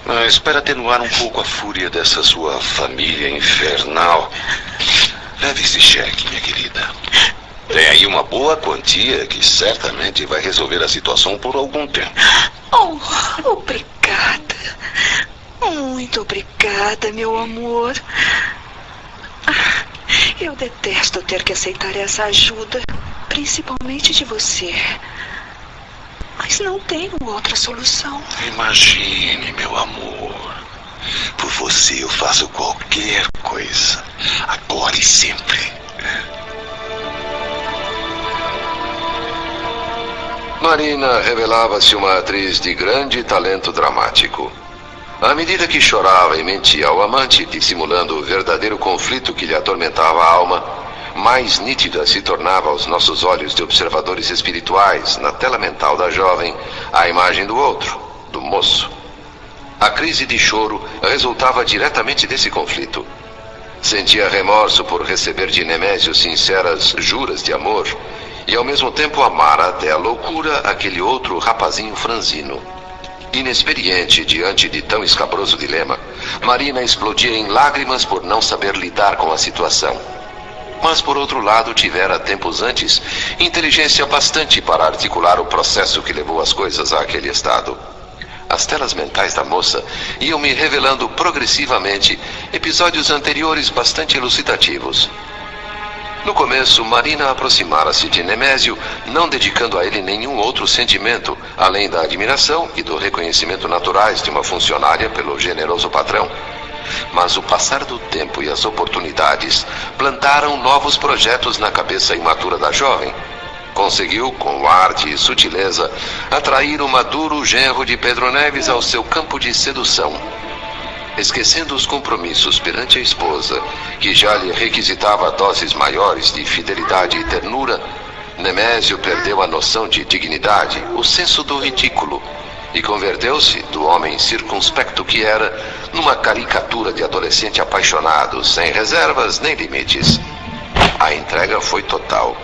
Mas para atenuar um pouco a fúria dessa sua família infernal, leve esse cheque, minha querida. Tem aí uma boa quantia que certamente vai resolver a situação por algum tempo. Oh, obrigada. Muito obrigada, meu amor. Eu detesto ter que aceitar essa ajuda, principalmente de você. Mas não tenho outra solução. Imagine, meu amor. Por você eu faço qualquer coisa. Agora e sempre. Marina revelava-se uma atriz de grande talento dramático. À medida que chorava e mentia ao amante, dissimulando o verdadeiro conflito que lhe atormentava a alma, mais nítida se tornava aos nossos olhos de observadores espirituais, na tela mental da jovem, a imagem do outro, do moço. A crise de choro resultava diretamente desse conflito. Sentia remorso por receber de Nemésio sinceras juras de amor e ao mesmo tempo amar até a loucura aquele outro rapazinho franzino. Inexperiente diante de tão escabroso dilema, Marina explodia em lágrimas por não saber lidar com a situação. Mas, por outro lado, tivera tempos antes inteligência bastante para articular o processo que levou as coisas àquele estado. As telas mentais da moça iam me revelando progressivamente episódios anteriores bastante elucidativos. No começo, Marina aproximara-se de Nemésio, não dedicando a ele nenhum outro sentimento, além da admiração e do reconhecimento naturais de uma funcionária pelo generoso patrão. Mas o passar do tempo e as oportunidades plantaram novos projetos na cabeça imatura da jovem. Conseguiu, com arte e sutileza, atrair o maduro genro de Pedro Neves ao seu campo de sedução. Esquecendo os compromissos perante a esposa, que já lhe requisitava doses maiores de fidelidade e ternura, Nemésio perdeu a noção de dignidade, o senso do ridículo, e converteu-se, do homem circunspecto que era, numa caricatura de adolescente apaixonado, sem reservas nem limites. A entrega foi total.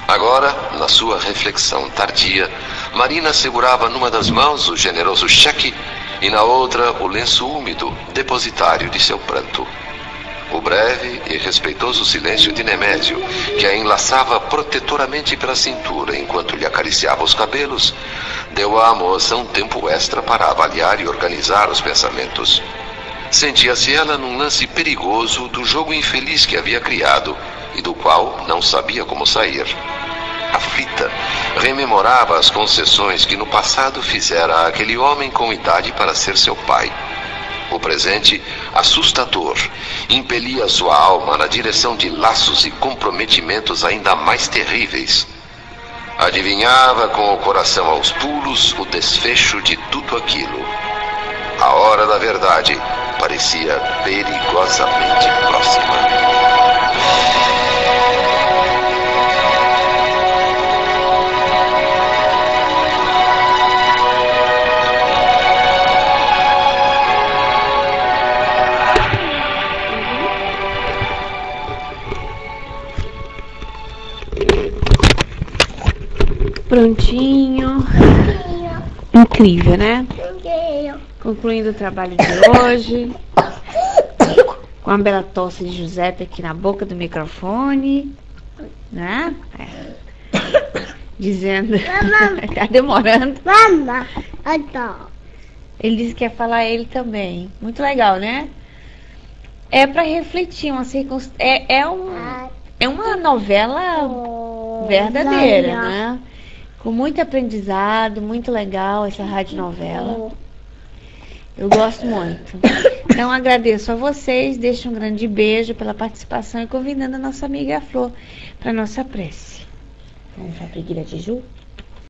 Agora, na sua reflexão tardia, Marina segurava numa das mãos o generoso cheque e na outra o lenço úmido, depositário de seu pranto. O breve e respeitoso silêncio de Nemésio, que a enlaçava protetoramente pela cintura enquanto lhe acariciava os cabelos, deu à moça um tempo extra para avaliar e organizar os pensamentos. Sentia-se ela num lance perigoso do jogo infeliz que havia criado e do qual não sabia como sair. Aflita, rememorava as concessões que no passado fizera àquele homem com idade para ser seu pai. O presente, assustador, impelia sua alma na direção de laços e comprometimentos ainda mais terríveis. Adivinhava com o coração aos pulos o desfecho de tudo aquilo. A hora da verdade parecia perigosamente próxima. Prontinho. Incrível, né? Concluindo o trabalho de hoje. Com a bela tosse de Giuseppe aqui na boca do microfone. Né? Dizendo. Tá demorando. Ele disse que ia falar ele também. Muito legal, né? É para refletir uma circunstância. É uma novela verdadeira, né? Com muito aprendizado, muito legal essa radionovela. Eu gosto muito. Então agradeço a vocês, deixo um grande beijo pela participação e convidando a nossa amiga Flor para a nossa prece. Vamos para a preguiça de Ju?